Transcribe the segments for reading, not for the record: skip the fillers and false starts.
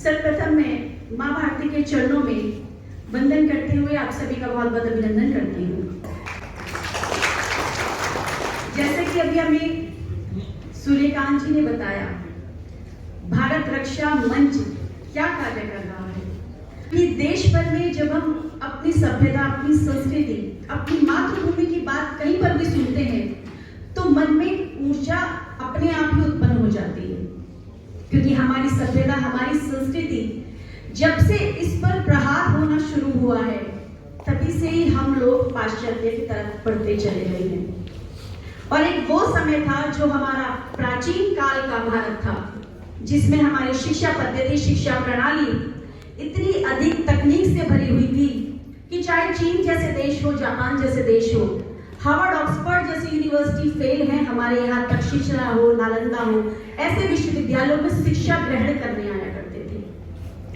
सर्वप्रथम मैं माँ भारती के चरणों में वंदन करते हुए आप सभी का बहुत बहुत अभिनंदन करती हूँ। जैसे कि अभी हमें सूर्यकांत जी ने बताया, भारत रक्षा मंच क्या कार्य कर रहा है। कि देश भर में जब हम अपनी सभ्यता, अपनी संस्कृति, अपनी मातृभूमि की बात कहीं पर भी सुनते हैं तो मन में ऊर्जा अपने आप ही उत्पन्न हो जाती है, क्योंकि हमारी सभ्यता, हमारी संस्कृति जब से इस पर प्रहार होना शुरू हुआ है तभी से ही हम लोग पाश्चात्य की तरफ बढ़ते चले गए हैं। और एक वो समय था जो हमारा प्राचीन काल का भारत था, जिसमें हमारी शिक्षा पद्धति, शिक्षा प्रणाली इतनी अधिक तकनीक से भरी हुई थी कि चाहे चीन जैसे देश हो, जापान जैसे देश हो, हार्वर्ड, ऑक्सफोर्ड जैसी यूनिवर्सिटी फेल है, हमारे यहाँ तक्षशिला हो, नालंदा हो, ऐसे विश्वविद्यालयों में शिक्षा ग्रहण करने आया करते थे।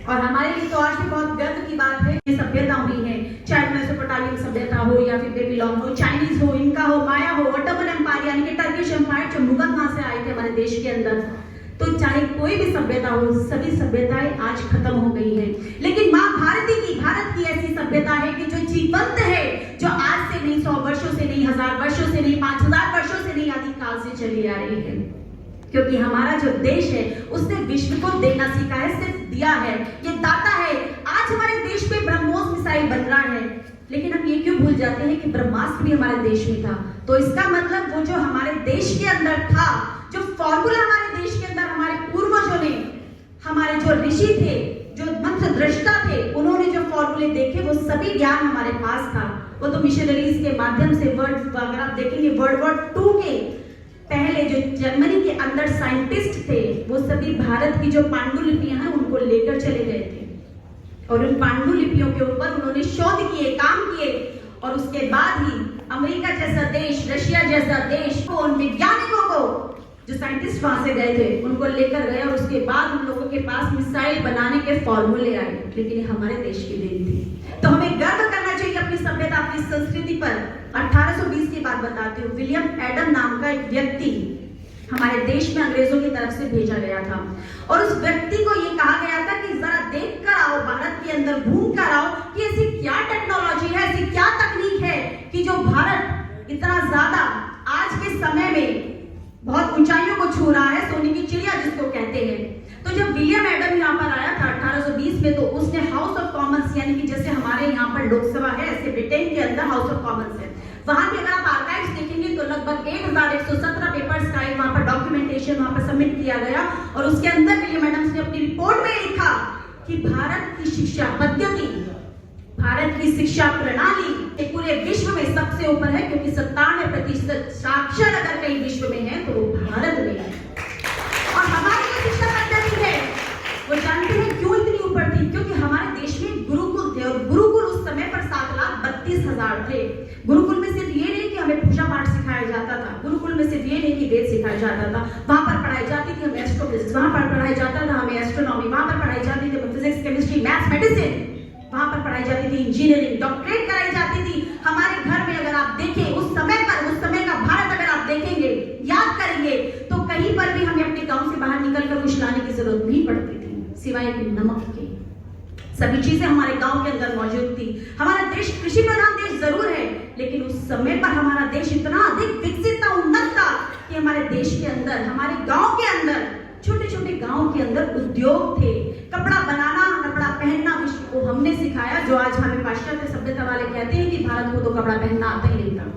और हमारे लिए तो आज भी बहुत गर्व की बात है कि सभ्यता हुई है, चाहे मेसोपोटामियन सभ्यता हो या फिर बेबीलोन हो, चाइनीज हो, इनका हो, माया हो, ऑटोमन एम्पायर यानी कि टर्किश एम्पायर, जो मुगल वहां से आए थे हमारे देश के अंदर, तो चाहे कोई भी सभ्यता हो, सभी सभ्यताएं आज खत्म हो गई हैं। लेकिन माँ भारती की, भारत की ऐसी सभ्यता है कि जो जीवंत है, जो आज से नहीं, 100 वर्षों से नहीं, 1000 वर्षों से नहीं, 5000 वर्षों से नहीं, आदि काल से चली आ रही है। क्योंकि हमारा जो देश है उसने विश्व को देना सीखा है, सिर्फ दिया है, ये दाता है। आज हमारे देश पे ब्रह्मोस मिसाइल बन रहा है, लेकिन हम ये क्यों भूल जाते हैं कि ब्रह्मास्त्र भी हमारे देश में था। तो इसका मतलब वो जो हमारे देश के अंदर था, जो फॉर्मूला हमारे देश के अंदर हमारे पूर्वजों ने, हमारे जो ऋषि थे, जो मंत्र दृष्टा थे, उन्होंने जो फॉर्मूले देखे, वो सभी ज्ञान हमारे पास था। वो तो मिशनरीज के माध्यम से, वर्ल्ड, अगर आप देखेंगे वर्ल्ड वॉर 2 के पहले जो जर्मनी के अंदर साइंटिस्ट थे, वो सभी भारत की जो पांडुलिपियां हैं उनको लेकर चले गए थे और उन पांडुलिपियों के ऊपर उन्होंने शोध किए, काम किए। और उसके बाद ही अमेरिका जैसा देश, रशिया जैसा देश को, उन वैज्ञानिकों को, जो साइंटिस्ट वहां से गए थे, उनको लेकर गए और उसके बाद उन लोगों के पास मिसाइल बनाने के फॉर्मूले आए। लेकिन ये हमारे देश की देन थी। तो हमें गर्व करना चाहिए अपनी सभ्यता, अपनी संस्कृति पर। 1820 की बात बताती हूँ। विलियम एडम नाम का एक व्यक्ति हमारे देश में अंग्रेजों की तरफ से भेजा गया था और उस व्यक्ति को ये कहा गया था कि जरा देख कर आओ, भारत के अंदर घूम कर आओ कि ऐसी क्या टेक्नोलॉजी है, ऐसी क्या तकनीक है कि जो भारत इतना ज्यादा आज के समय में बहुत ऊंचाइयों को छू रहा है, सोने की चिड़िया जिसको कहते हैं। तो जब विलियम एडम यहाँ पर आया था 1820 में, तो उसने हाउस ऑफ कॉमन्स, यानी कि जैसे हमारे यहाँ पर लोकसभा है, ऐसे ब्रिटेन के अंदर हाउस ऑफ कॉमन्स है। वहां के अगर आप आर्काइव्स देखेंगे तो लगभग 1117 पेपर्स का वहां पर डॉक्यूमेंटेशन वहां पर सबमिट किया गया और उसके अंदर विलियम एडम्स ने अपनी रिपोर्ट में लिखा कि भारत की शिक्षा पद्धति, भारत की शिक्षा प्रणाली पूरे विश्व में सबसे ऊपर है, क्योंकि 97% साक्षर अगर कहीं विश्व में है तो वो भारत में है। और हमारी जो शिक्षा पद्धति है वो जानते हैं क्यों इतनी ऊपर थी? क्योंकि हमारे देश में गुरुकुल थे और गुरुकुल उस समय पर 7,32,000 थे। गुरुकुल में सिर्फ ये नहीं कि हमें पूजा पाठ सिखाया जाता था, गुरुकुल में सिर्फ ये नहीं कि वेद सिखाया जाता था, वहां पर पढ़ाई जाती थी हमें एस्ट्रोफिजिक्स, वहां पर पढ़ाई जाता था हमें एस्ट्रोनॉमी, वहां पर पढ़ाई जाती थी फिजिक्स, केमिस्ट्री, मैथ्स, मेडिसिन, वहां पर पढ़ाई जाती थी इंजीनियरिंग, डॉक्टरेट कराई जाती थी। हमारे घर में अगर आप देखें उस समय पर, उस समय का भारत अगर आप देखेंगे, याद करेंगे, तो कहीं पर भी हमें अपने गांव से बाहर निकलकर कुछ लाने की जरूरत नहीं पड़ती थी, सिवाय नमक के। सभी चीजें हमारे गांव के अंदर मौजूद थी। हमारा देश कृषि प्रधान देश जरूर है, लेकिन उस समय पर हमारा देश इतना अधिक विकसित था, उन्नत था कि हमारे देश के अंदर, हमारे गांव के अंदर, छोटे छोटे गांव के अंदर उद्योग थे। कपड़ा बनाना, कपड़ा पहनना विश्व को हमने सिखाया, जो आज हमें पाश्चात्य सभ्यता वाले कहते हैं कि भारत को तो कपड़ा पहनना आता ही नहीं था।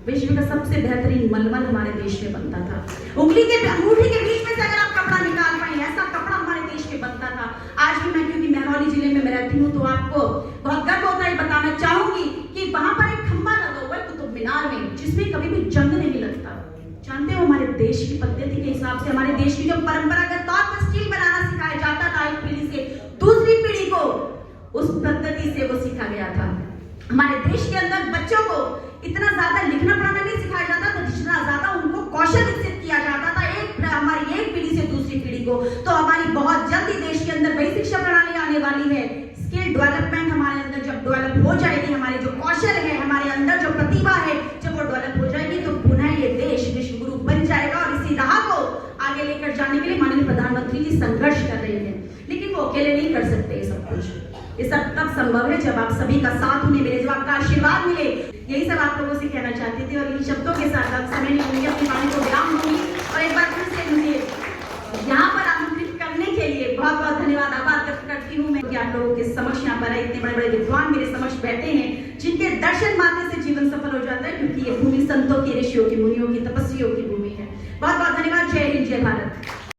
विश्व का सबसे बेहतरीन मलमल हमारे देश में बनता था। उंगली के अंगूठी के बीच में से अगर आप कपड़ा निकाल पाए, ऐसा कपड़ा हमारे देश में बनता था। आज भी मैं, क्योंकि महरौली जिले में मैं रहती हूँ, तो आपको बहुत गर्व होता है बताना चाहूंगी कि वहां पर एक खंबा लगा हुआ है कुतुब मीनार में, जिसमें कभी भी जंग नहीं लगता। जानते हो, हमारे देश की पद्धति के हिसाब से, हमारे देश की जो परंपरागत तौर पर स्टील बनाना सिखाया जाता था, एक पीढ़ी से दूसरी पीढ़ी को उस पद्धति से वो सीखा गया था। हमारे देश के अंदर बच्चों को इतना ज्यादा लिखना पढ़ना नहीं सिखाया जाता था, जितना ज्यादा उनको कौशल विकसित किया जाता था हमारी एक पीढ़ी से दूसरी पीढ़ी को। तो हमारी बहुत जल्दी देश के अंदर वही शिक्षा प्रणाली आने वाली है। स्किल डेवलपमेंट हमारे अंदर जब डेवलप हो जाएगी, हमारे जो कौशल है, हमारे अंदर जो प्रतिभा है, जब वो डेवलप हो जाएगी, तो पुनः ये देश विश्व गुरु बन जाएगा। और इसी राह को आगे लेकर जाने के लिए माननीय प्रधानमंत्री जी संघर्ष कर रहे हैं। लेकिन वो अकेले नहीं कर सकते ये सब कुछ। ये सब तब संभव है जब आप सभी का साथ उन्हें मिले, जब आपका आशीर्वाद मिले। यही सब आप लोगों से कहना चाहती थी और इन शब्दों के साथ आप समय निकालेंगे, अपनी वाणी को विराम दूंगी और एक बार फिर से मुझे यहाँ पर आमंत्रित करने के लिए बहुत बहुत धन्यवाद आभार व्यक्त करती हूँ मैं कि आप लोगों के समक्ष यहाँ पर आए, इतने बड़े बड़े विद्वान मेरे समक्ष बैठे हैं जिनके दर्शन मात्र से जीवन सफल हो जाता है, क्योंकि ये भूमि संतों की, ऋषियों की, मुनियों की, तपस्वियों की भूमि है। बहुत बहुत धन्यवाद। जय हिंद, जय भारत।